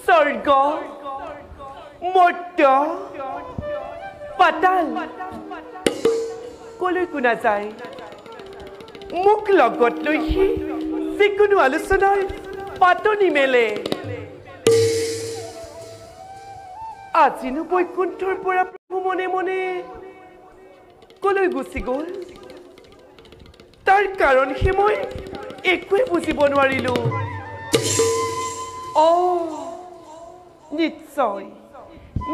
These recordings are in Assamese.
স্বৰ্গ মৰ্ত্য পাতাল কলৈ কোনা যায় মোক লগত লৈ সি যিকোনো আলোচনাৰ পাতনি মেলে আজিনো বৈকুণ্ঠৰ পৰা প্ৰভু মনে মনে কলৈ গুচি গ'ল তাৰ কাৰণ সি মই একোৱে বুজিব নোৱাৰিলো নিশ্চয়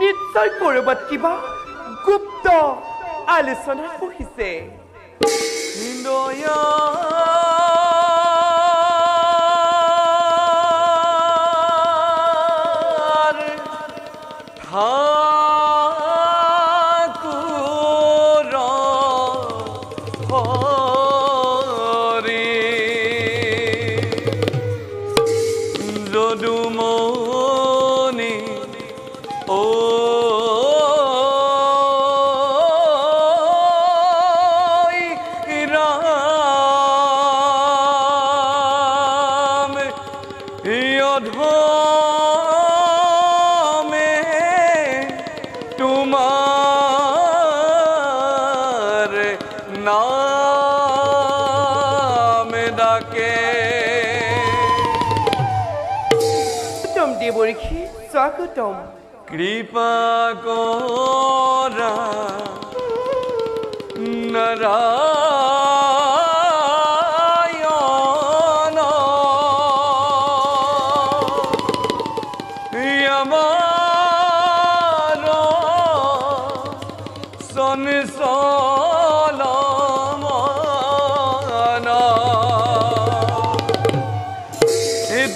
নিশ্চয় কৰবাত কিবা গুপ্ত আলোচনা বহিছে কৃপা কৰা নাৰায়ণ জীবন চলমান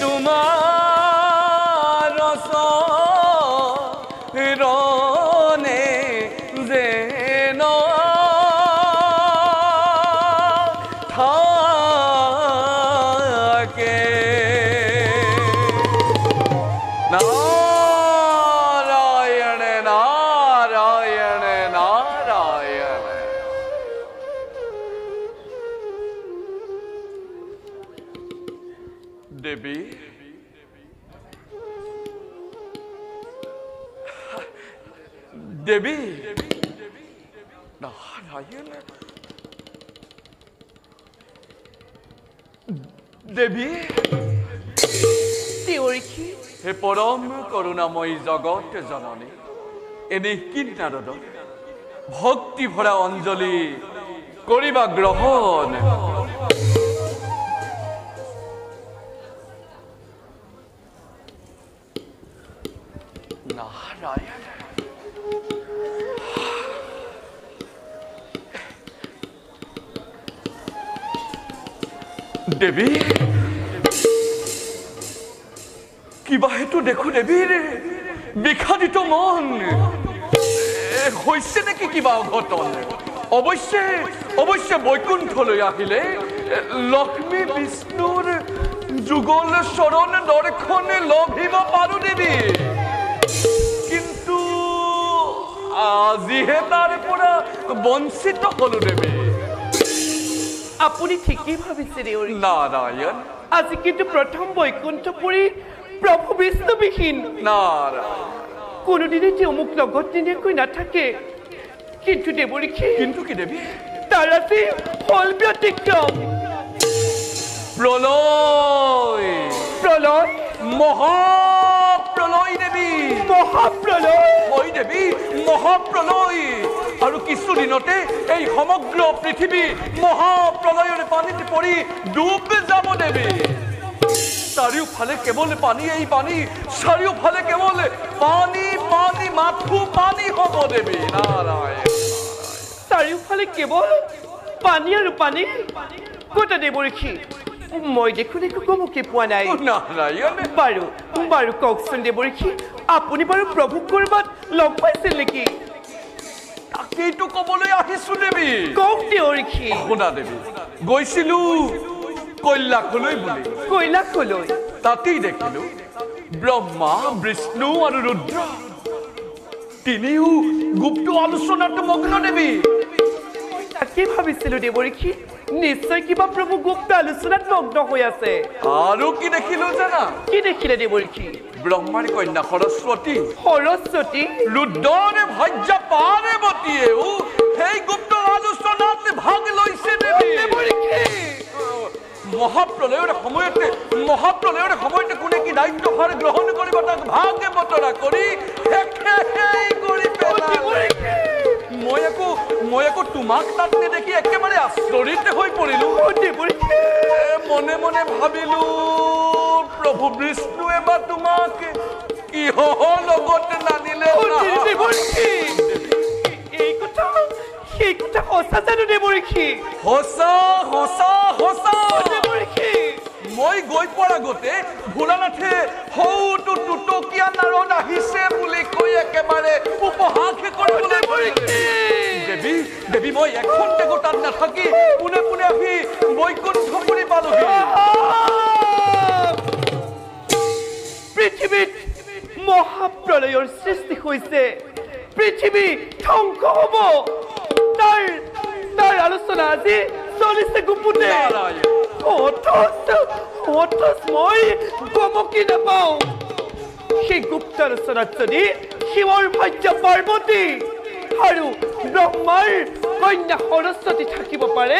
তোমাৰ চৰণে যেন থাকে নাৰায়ণ নাৰায়ণ নাৰায়ণ দেবী দেবী নাৰায়ণ দেবী দেৱৰীখি হে পৰম করুণাময়ী জগত জননী এনে কিন্নারদ ভক্তি ভরা অঞ্জলি করিবা গ্রহণ নারায়ণ দেবী কিবা হেতু দেখো দেবীর বিখাদিত মন হয়েছে নাকি কিবা অঘটন অবশ্যে অবশ্যে বৈকুণ্ঠলৈ আহিলে লক্ষ্মী বিষ্ণুর যুগল শরণ দর্শনে লভিব পারো দেবী কিন্তু আজিহে তার পৰা বঞ্চিত হলো দেবী আপুনি ঠিকেই ভাবিছে দেৱৰী নাৰায়ণ আজি কিন্তু প্ৰথম বৈকুণ্ঠপুৰী প্ৰভু বিষ্ণুবিহীন নাৰায়ণ কোনোদিনে তেওঁ মোক লগত নিনিয়াকৈ নাথাকে কিন্তু দেৱৰীখি কিন্তু কি দেবী তাৰ আজি হল ব্যতিক্ৰম প্ৰলয় প্ৰলয় মহাপ্ৰলয় দেবী মহাপ্ৰলয় ওই দেবী মহাপ্রলয় আর কিছুদিনতে এই সমগ্র পৃথিবী মহাপ্রলয়ের পানিতে পড়ি ডুব যাব দেবী চারিওফালে কেবল পানি এই পানি চারিওফালে কেবল পানি পানি মাথু পানি হব দেবী নারায়ণ চাৰিওফালে কেৱল পানী আৰু পানী কতা দেৱৰীখি মই দেখোন একো গমকে পোৱা নাই নাৰায়ণ বাৰু বাৰু কওকচোন দেৱৰীখি আপুনি বাৰু প্ৰভুক ক'ৰবাত লগ পাইছিল নেকি তাকেইতো কবলৈ আহিছো দেবী কওক দেৱৰীখি শুনা দেবী গৈছিলো কৈলাসলৈ বুলি কৈলাসলৈ তাতেই দেখিলো ব্ৰহ্মা বিষ্ণু আৰু ৰুদ্ৰ তিনিও গুপ্ত আলোচনাত মগ্ন দেবী তাকে ভাবিছিলো দেৱৰীখি নিশ্চয় কিবা প্ৰভু গুপ্ত আলোচনাত মগ্ন হৈ আছে আৰু কি দেখিলো জানা কি দেখিলে দেৱৰীখি ব্ৰহ্মাৰ কন্যা সৰস্বতী সৰস্বতী ৰুদ্ৰৰ ভাৰ্যা পাৰ্বতীয়েও সেই গুপ্ত আলোচনাত ভাগ লৈছে দেবী দেৱৰীখি মহাপ্ৰলয়ৰ সময়তে কোনে কি দায়িত্বভাৰ গ্ৰহণ কৰিব তাক ভাগে বতৰা কৰি কৰি পেলালে মই আকৌ তোমাক তাত নেদেখি একেবাৰে আচৰিত হৈ পৰিলো মনে মনে ভাবিলো প্ৰভু বিষ্ণুৱে বা তোমাক কিহৰ লগত নানিলে এই কথা সঁচা জানো দেৱৰীখি সঁচা সঁচা সঁচা মই গৈ পোৱাৰ আগতে ভোলানাথে সৌটো টুটকীয়া নাৰদ আহিছে বুলি কৈ একেবাৰে উপহাস কৰিবলৈ দেবী দেবী মই এখন্তেকো তাত নাথাকি পোনে পোনে আহি বৈকুণ্ঠপুৰী পালোহি পৃথিৱীত মহাপ্ৰলয়ৰ সৃষ্টি হৈছে পৃথিৱী ধ্বংস হ'ব তাৰ আলোচনা আজি চলিছে গুপুতে অথচ মই গমকি নাপাওঁ সেই গুপ্ত আলোচনাত যদি শিৱৰ ভাৰ্যা পাৰ্বতী আৰু ব্ৰহ্মাৰ কন্যা সৰস্বতী থাকিব পাৰে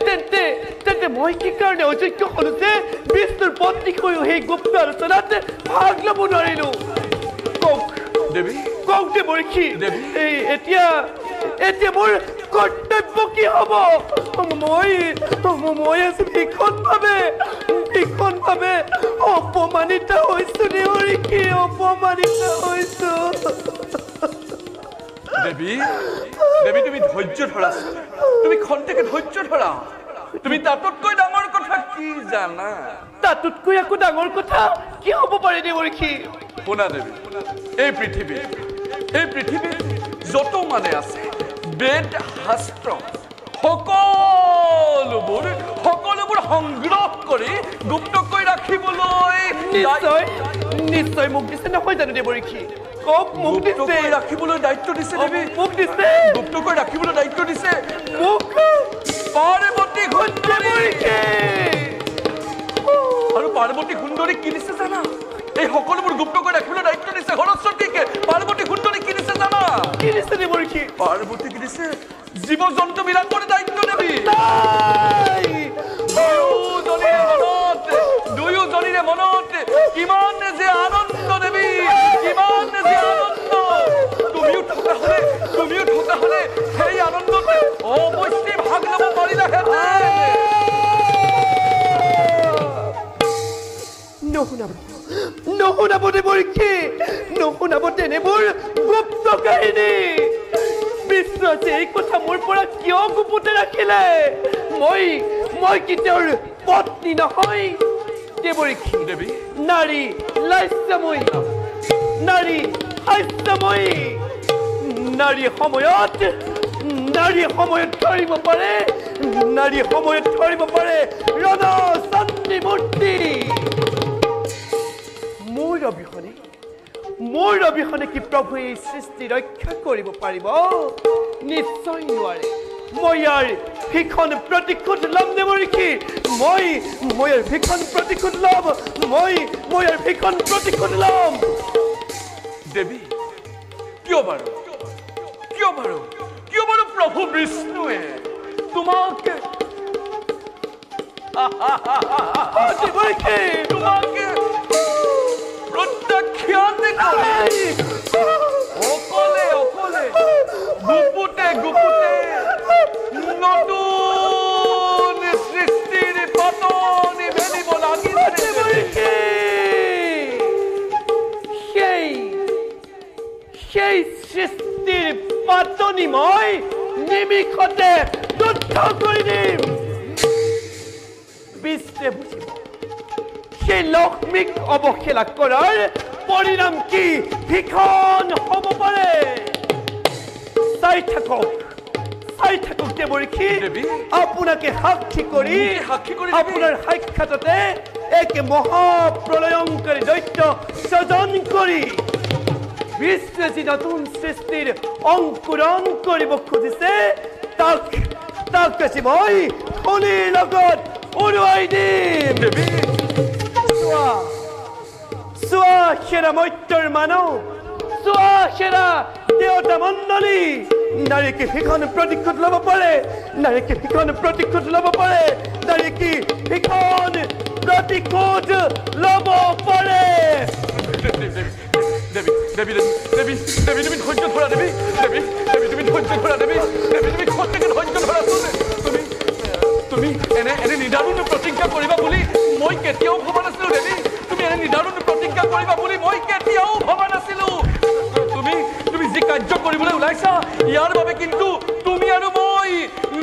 তেন্তে মই কি কাৰণে অযোগ্য হলো যে বিষ্ণুৰ পত্নী হৈও সেই গুপ্ত আলোচনাত ভাগ ল'ব নোৱাৰিলো কওক দেৱৰীখি এতিয়া মোৰ কৰ্তব্য কি হ'ব মই আজি ভীষণভাৱে অপমানিত হৈছো দেৱৰীখি অপমানিত হৈছো দেৱী দেৱী তুমি ধৈৰ্য ধৰা তুমি খন্তেকে ধৈৰ্য ধৰা তুমি তাতোতকৈ ডাঙৰ কথা কি জানা তাতোতকৈ আকৌ ডাঙৰ কথা কি হ'ব পাৰে দেৱৰীখি শুনা দেৱী এই পৃথিৱীত যত মানে আছে বেদ শাস্ত্ৰ সকলোবোৰ সংগ্ৰহ কৰি গুপ্তকৈ ৰাখিবলৈ নিশ্চয় মোক দিছে নহয় জানো দেৱৰীখি কক মোক দিছে ৰাখিবলৈ দায়িত্ব দিছে দেৱী মোক দিছে গুপ্তকৈ ৰাখিবলৈ দায়িত্ব দিছে মোক পাৰ্বতী দেৱৰীখি আৰু পাৰ্বতী সুন্দৰী কি দিছে জানা এই সকলোবোৰ গুপ্তকৈ ৰাখিবলৈ দায়িত্ব দিছে সৰস্বতীকে পাৰ্বতী সুন্দৰী কি দিছে জানা কি দিছে দেৱৰীখি পাৰ্বতী কি দিছে জীৱ জন্তু বিলাকৰ দায়িত্ব দেৱী দুয়োজনীৰে মনত কিমান যে আনন্দ দেৱী কিমান যে আনন্দ তুমিও থকা হলে সেই আনন্দতে অৱশ্যে ভাগ ল'ব পাৰিলাহেঁতেন নুশুনাব দেৱৰীখি নুশুনাব তেনেবোৰ গুপ্ত কাহিনী বিশ্বাসে এই কথা মোৰ পৰা কিয় গুপুতে ৰাখিলে মই কি তেওঁৰ পত্নী নহয় দেৱৰীখি দেৱী নাৰী লাস্যময়ী নাৰী হাস্যময়ী নাৰী সময়ত ধৰিব পাৰে ৰণ চণ্ডী মূৰ্তি মোৰ অবিহনে কি প্ৰভুৱে এই সৃষ্টি ৰক্ষা কৰিব পাৰিব নিশ্চয় নোৱাৰে মই ইয়াৰ ভীষণ প্ৰতিশোধ ল'ম দেৱৰীখি মই ইয়াৰ ভীষণ প্ৰতিশোধ ল'ম দেৱী কিয় বাৰু প্ৰভু বিষ্ণুৱে তোমাকে প্ৰত্যাখ্যান অকলে গুপুতে নতুন সৃষ্টিৰ পাতনি মেলিব লাগিছে সেই সৃষ্টিৰ পাতনি মই নিমিষতে যুদ্ধ কৰি দিম বিষ্ণে বুজিব সেই লক্ষ্মীক অৱহেলা কৰাৰ পৰিণাম কি ভীষণ হ'ব পাৰে চাই থাকক দেৱৰীখি আপোনাকে সাক্ষী কৰি আপোনাৰ সাক্ষাততে এক মহাপ্ৰলয়ংকাৰী দৈত্য সৃজন কৰি বিষ্ণে যি নতুন সৃষ্টিৰ অংকুৰণ কৰিব খুজিছে তাক আজি মই ধূলিৰ লগত উৰুৱাই দিম চোৱা সেৰা মত্যৰ মানৱ চোৱা সেৰা দেৱতা মণ্ডলী নাৰীকে ভীষণ প্ৰতিশোধ ল'ব পাৰে নাৰীকে ভীষণ প্ৰতিশোধ ল'ব পাৰে দেৱী তুমি ধৈৰ্য ধৰা দেৱী তুমি ধৈৰ্য ধৰা দেৱী তুমি খন্তেকে ধৈৰ্য ধৰাচোন তুমি এনে নিদাৰুণ প্ৰতিজ্ঞা কৰিবা বুলি মই কেতিয়াও ভবা নাছিলো দেৱী তুমি এনে নিদাৰুণ প্ৰতিজ্ঞা কৰিবা বুলি মই কেতিয়াও ভবা নাছিলো তুমি যি কাৰ্য কৰিবলৈ ওলাইছা ইয়াৰ বাবে কিন্তু তুমি আৰু মই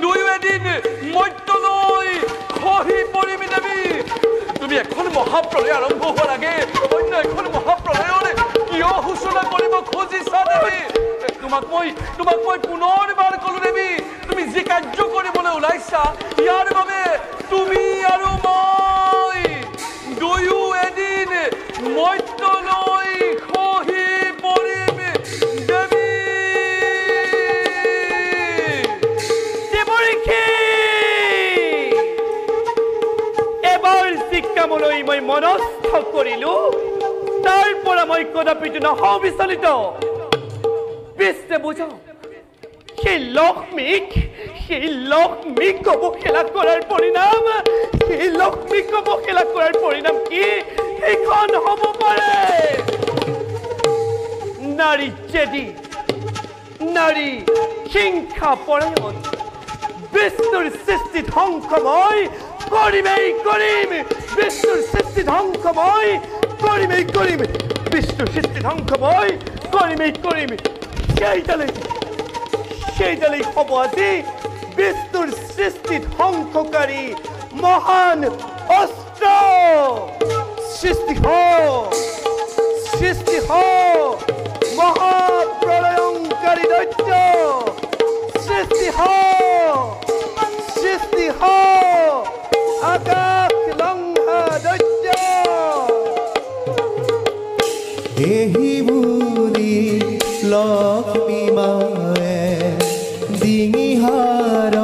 দুয়ো এদিন মৰ্ত্যলৈ খহি পৰিম দেৱী তুমি এখন মহাপ্ৰলয় আৰম্ভ হোৱাৰ আগে অন্য এখন মহাপ্ৰলয়ৰ কিয় সূচনা কৰিব খুজিছা দেৱী তোমাক মই পুনৰবাৰ ক'লো দেৱী তুমি যি কাৰ্য কৰিবলৈ ওলাইছা ইয়াৰ বাবে তুমি আৰু মই দুয়ো এদিন মৰ্ত্যলৈ খহি পৰিম দেৱী দেৱৰীখি এবাৰ যি কামলৈ মই মনস্থ কৰিলো তাৰ পৰা মই কদাপিতো নহওঁ বিচলিত বিষ্ণে বুজাও সেই লক্ষ্মীক অৱহেলা কৰাৰ পৰিণাম কি সেইখন হ'ব পাৰে নাৰী হিংসা পৰায়ণ বিষ্ণুৰ সৃষ্টি ধ্বংস মই কৰিমেই কৰিম বিষ্ণুৰ সৃষ্টি ধ্বংস মই কৰিমেই কৰিম সেইডালেই হ'ব আজি বিষ্ণুৰ সৃষ্টি ধ্বংসকাৰী মহান অস্ত্ৰ সৃষ্টি মহাপ্ৰলয়ংকাৰী দৈত্য সৃষ্টি আকাশ লংঘা দৈত্য এহি বুলি লক্ষ্মী মায়ে ডিঙিহাৰ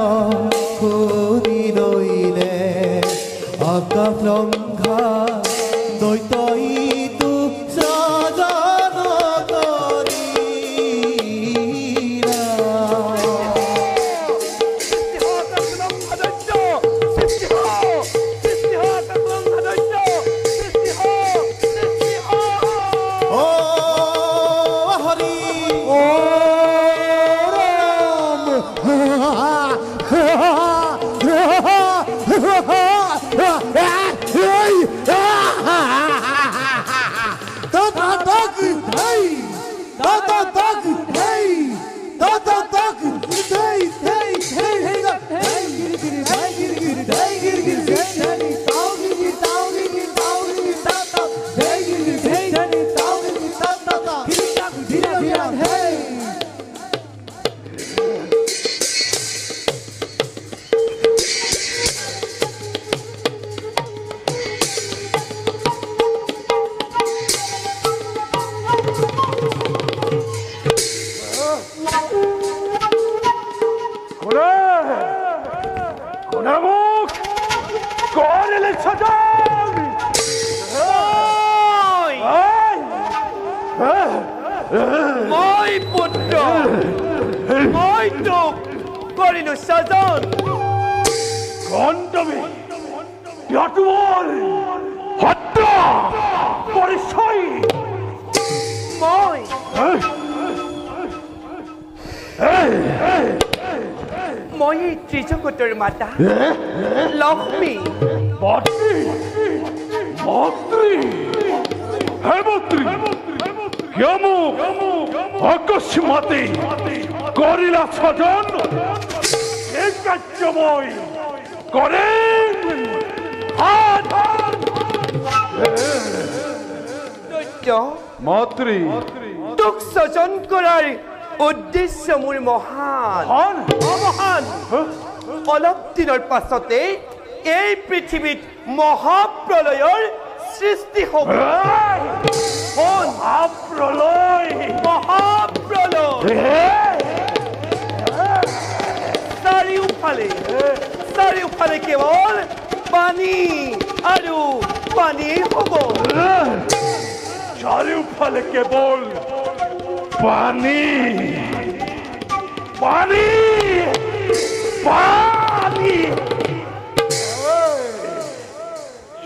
খুলি লইলে আকাশ লংঘা দৈত্যইটো সাজান কৰিলা মই পুত্ৰ মই তোক কৰিলো সাজন গন্ধবী ইয়াতোল হত্যা পৰিচয় মই মই এই ত্ৰিজগতৰ মাতা লক্ষ্মী মন্ত্ৰী অকস্মাতে কৰিলা সাজন এই কাৰ্য মই কৰিম দৈত্য মাতৃ তোক সাজন কৰাৰ উদ্দেশ্য মোৰ মহান অলপ দিনৰ পাছতে এই পৃথিৱীত মহাপ্ৰলয়ৰ সৃষ্টি হ'ব মহাপ্ৰলয় চাৰিওফালে কেৱল পানী আৰু পানী হ'ব চাৰিওফালে কেৱল পানী পানী পানী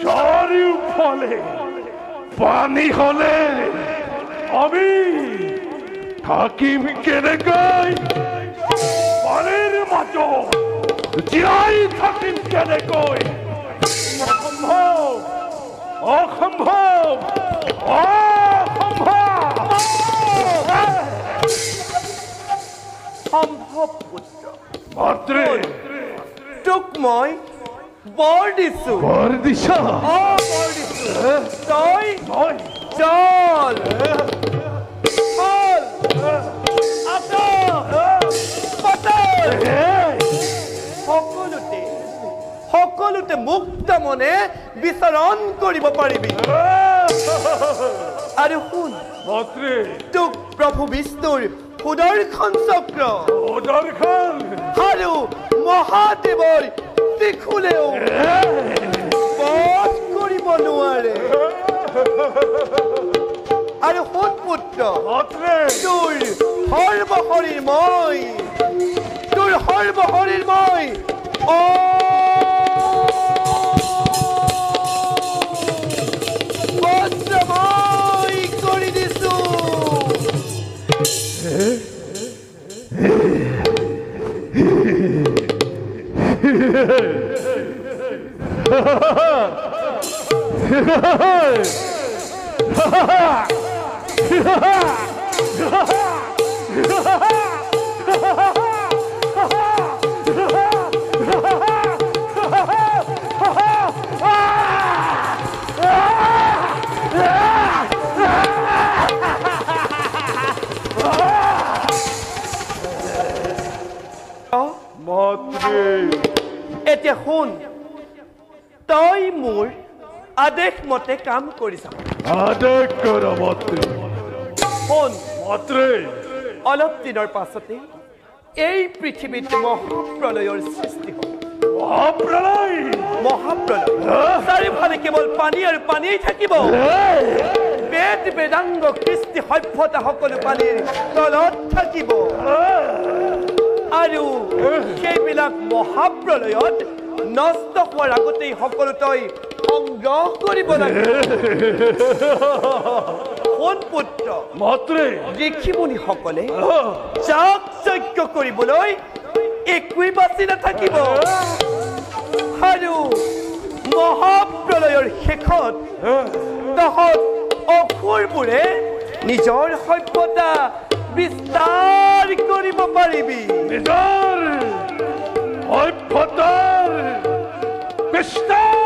চাৰিওফালে পানী হলে আমি থাকিম কেনেকৈ পানীৰ মাজত জীয়াই থাকিম কেনেকৈ অসম্ভৱ সম্ভৱ পুত্ৰ মাতৃ তোক মই বৰ দিছো বৰ দিছা বৰ দিছো তই চল সকলোতে মুক্ত মনে বিচৰণ কৰিব পাৰিবি আৰু শুন মাতৃ তোক প্ৰভু বিষ্ণুৰ সুদৰ্শন চক্ৰ আৰু মহাদেৱৰ ত্ৰিশূলেও বধ কৰিব নোৱাৰে আৰু শুন পুত্ৰ তোৰ সৰ্বশৰীৰ মই বজ্ৰময় কৰি দিছো Ha ha ha! শুন তই মোৰ আদেশ মতে কাম কৰিছ আদেশ কৰা মাত্ৰে শুন মাত্ৰে অলপ দিনৰ পাছতে এই পৃথিৱীত মহাপ্ৰলয়ৰ সৃষ্টি হ'ব মহাপ্ৰলয় মহাপ্ৰলয় চাৰিওফালে কেৱল পানী আৰু পানীয়েই থাকিব বেদ বেদাংগ কৃষ্টি সভ্যতা সকলো পানীৰ তলত থাকিব আৰু সেইবিলাক মহাপ্ৰলয়ত নষ্ট হোৱাৰ আগতেই সকলো তই সংগ্ৰহ কৰিব লাগিব কোন পুত্ৰ মাত্ৰে ঋষি মুনিসকলে যাগ যজ্ঞ কৰিবলৈ একোৱেই বাচি নাথাকিব আৰু মহাপ্ৰলয়ৰ শেষত তহঁত অসুৰবোৰে নিজৰ সভ্যতা বিস্তাৰ কৰিব পাৰিবি নিজৰ সভ্যতাৰ বিস্তাৰ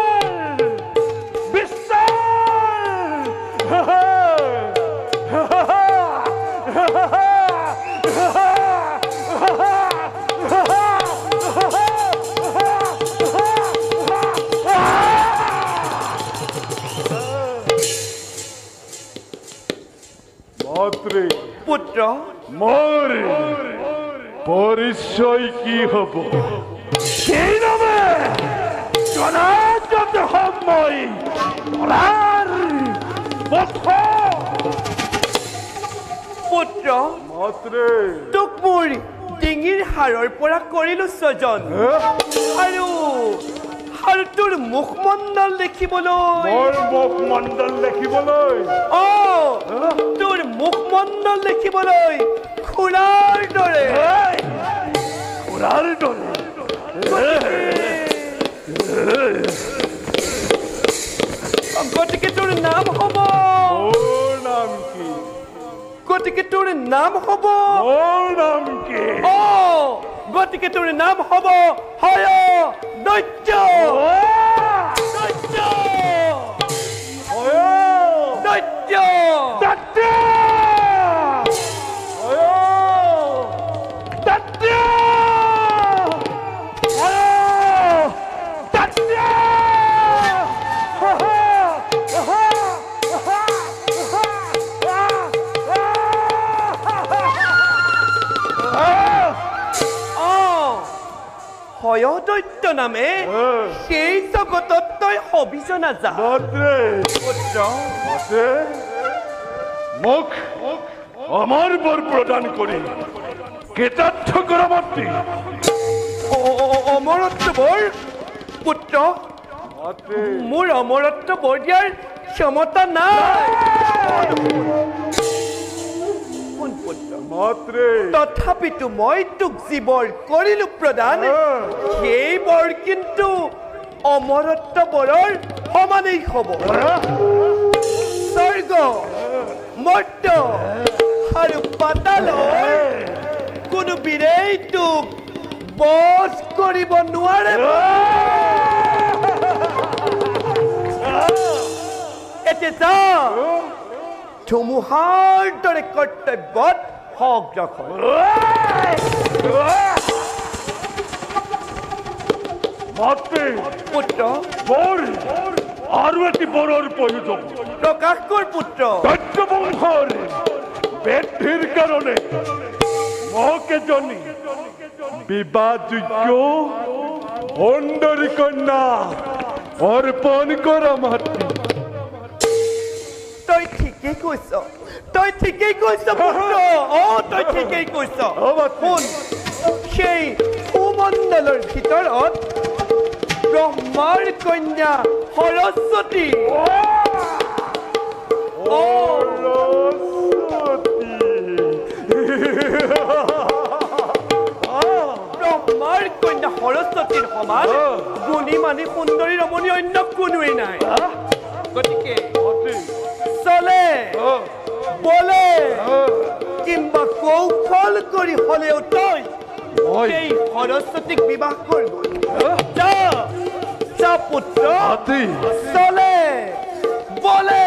মাত্ৰে পুত্ৰ মোৰ পৰিচয় কি হ'ব সেই নামে জনাজাত সময় মৰাৰ পুত্ৰ মাত্ৰে তোক মোৰ ডিঙিৰ হাড়ৰ পৰা কৰিলো স্বজন আৰু তোৰ মুখমণ্ডল দেখিবলৈ মোৰ মুখমণ্ডল দেখিবলৈ তোৰ মুখমণ্ডল দেখিবলৈ খুৰাৰ দৰে খুৰাৰ দৰে গতিকে তোৰ নাম হ'ব মোৰ নাম কি গতিকে তোৰ নাম হ'ব মোৰ নাম কি গতিকে তোৰ নাম হ'ব হয় দৈত্য দৈত্য দৈত্য দৈত্য নামে সেই জগতত তই হবিজ নাযা মোক আমার বর প্রদান করি কৃতার্থ করা মাত্র অমরত্ব বৰ পুত্ৰ মোৰ অমৰত্ব বৰ দিয়াৰ ক্ষমতা নাই তথাপিতো মই তোক যি বৰ কৰিলো প্ৰদান সেই বৰ কিন্তু অমৰত্ব বৰৰ সমানেই হ'ব স্বৰ্গ মৰ্ত আৰু পাতালৰ কোনো বীৰেই তোক বধ কৰিব নোৱাৰে এতিয়া যা ধুমুহাৰ দৰে কৰ্তব্যত অগ্ৰসৰ পুত্ৰ বৰ আৰু এটি বৰৰ প্ৰয়োজন প্ৰকাশ কৰ পুত্ৰ দৈত্যবংশৰ বৃদ্ধিৰ কাৰণে মোক এজনী বিবাহযোগ্য সুন্দৰী কন্যা অৰ্পণ কৰা মাতি তই ঠিকেই কৈছ পুত্ৰ তই ঠিকেই কৈছ শুন সেই ভূমণ্ডলৰ ভিতৰত ব্ৰহ্মাৰ কন্যা সৰস্বতী ব্ৰহ্মাৰ কন্যা সৰস্বতীৰ সমান গুণী মানি সুন্দৰী ৰমণী অন্য কোনোৱেই নাই গতিকে চলে বলে কিংবা কৌশল কৰি হলেও তই সেই সৰস্বতীক বিবাহ কৰিব যা পুত্ৰ চলে বলে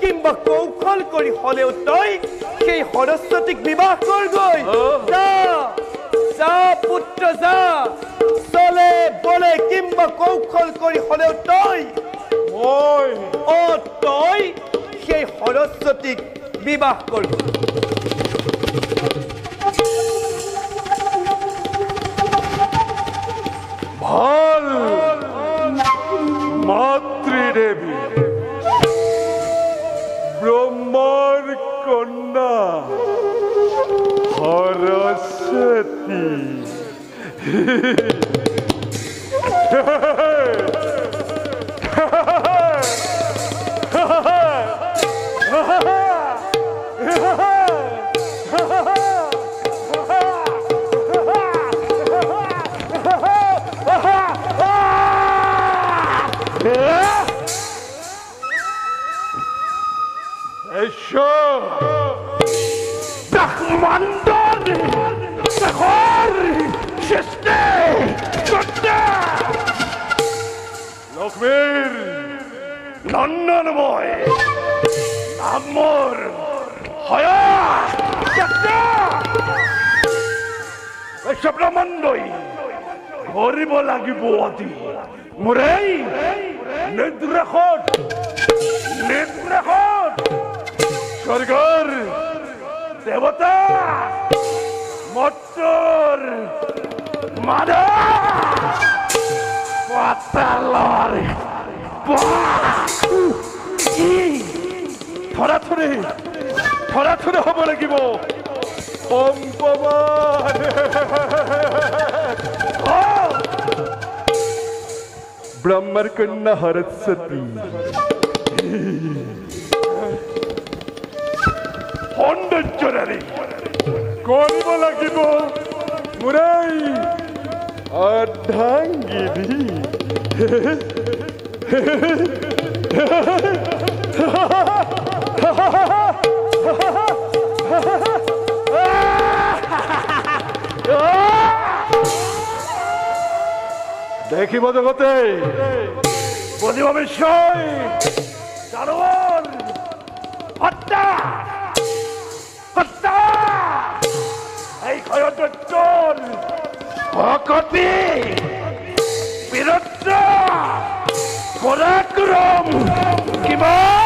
কিংবা কৌশল কৰি হলেও তই সেই সৰস্বতীক বিবাহ কৰগৈ যা পুত্ৰ যা চলে বলে কিংবা কৌশল কৰি হলেও তই তই সেই সৰস্বতীক বিবাহ কৰবি। ভাল মাতৃদেৱী ব্ৰহ্মাৰ কন্যা সৰস্বতী লক্ষ্মীৰ নন্দনময় নামৰ ব্ৰহ্মাণ্ডই ধৰিব লাগিব অতি মোৰে নিদ্ৰাসত স্বৰ্গৰ দেৱতা মত্তৰ মাধৱ পাতালৰ থৰা হ'ব লাগিব ব্ৰহ্মাৰ কন্যা সৰস্বতী সৌন্দৰ্যৰে কৰিব লাগিব মোৰে অৰ্ধাংগিনী দেখিব জগতে বুজিব বিশ্বই জানোৱাৰ হত্যা এই ক্ষয়দৈত্যৰ ভকতি বীৰত্ব পৰাক্ৰম কিমান